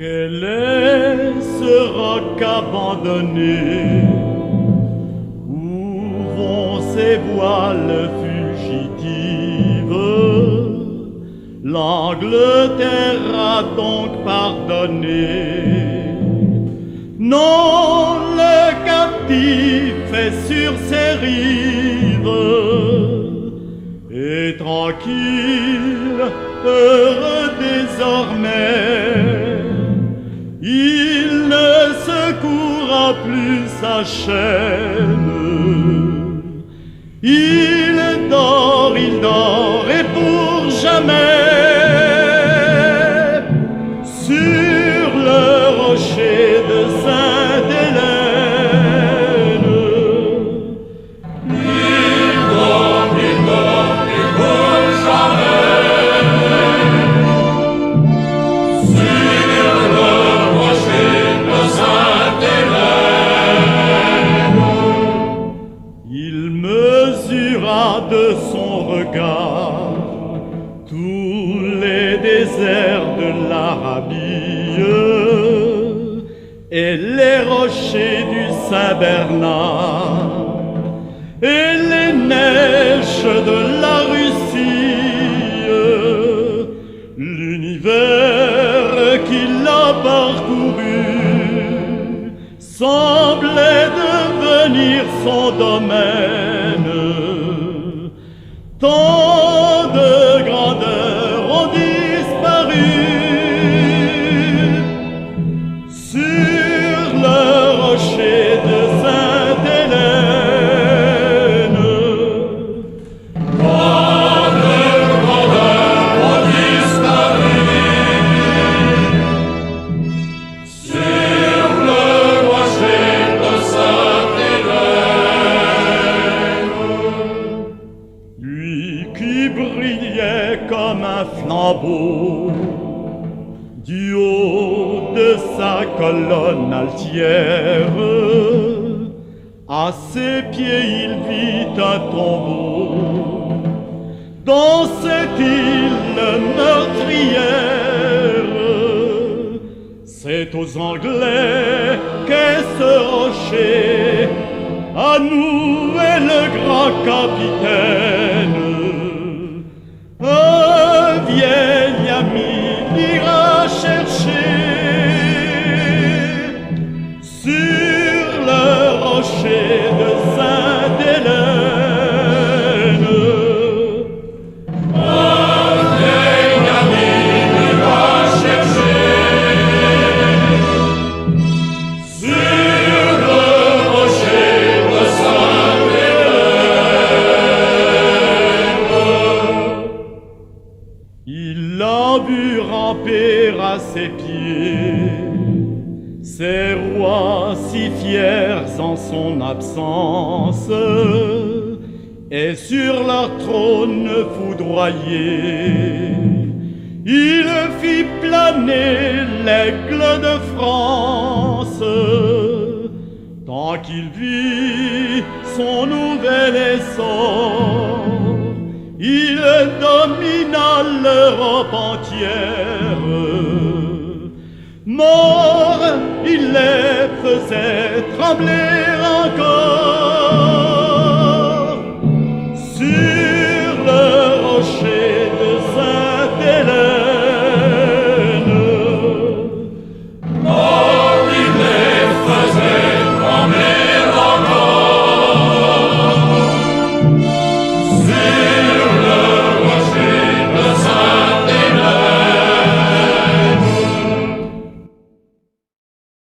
Quel est ce roc abandonné? Où vont ces voiles fugitives? L'Angleterre a donc pardonné. Non, le captif est sur ses rives, et tranquille, heureux désormais, il ne secourra plus sa chaîne. Il dort, et pour jamais, sur le rocher de Sainte-Hélène. Il dort, et pour jamais, sur le rocher de Sainte-Hélène. Il mesura de son regard tous les déserts de l'Arabie et les rochers du Saint-Bernard et les neiges de la Russie. L'univers qu'il a parcouru semblait devenir son domaine. Tant de grandeurs ont disparu sur le rocher de Sainte-Hélène. Tant de grandeurs ont disparu sur le rocher de Sainte-Hélène. Lui qui brillait comme un flambeau du haut de sa colonne altière, à ses pieds il vit un tombeau dans cette île meurtrière. C'est aux Anglais qu'est ce rocher, à nous est le grand capitaine. Un vieil ami l'ira chercher sur le rocher de Sainte-Hélène. Un vieil ami l'ira chercher sur le rocher de Sainte-Hélène. Il l'a vu ramper à ses pieds, ces rois si fiers en son absence, et sur leur trône foudroyé, il fit planer l'aigle de France, tant qu'il vit son nouvel essor. Il domina l'Europe entière. Mort, il les faisait trembler encore.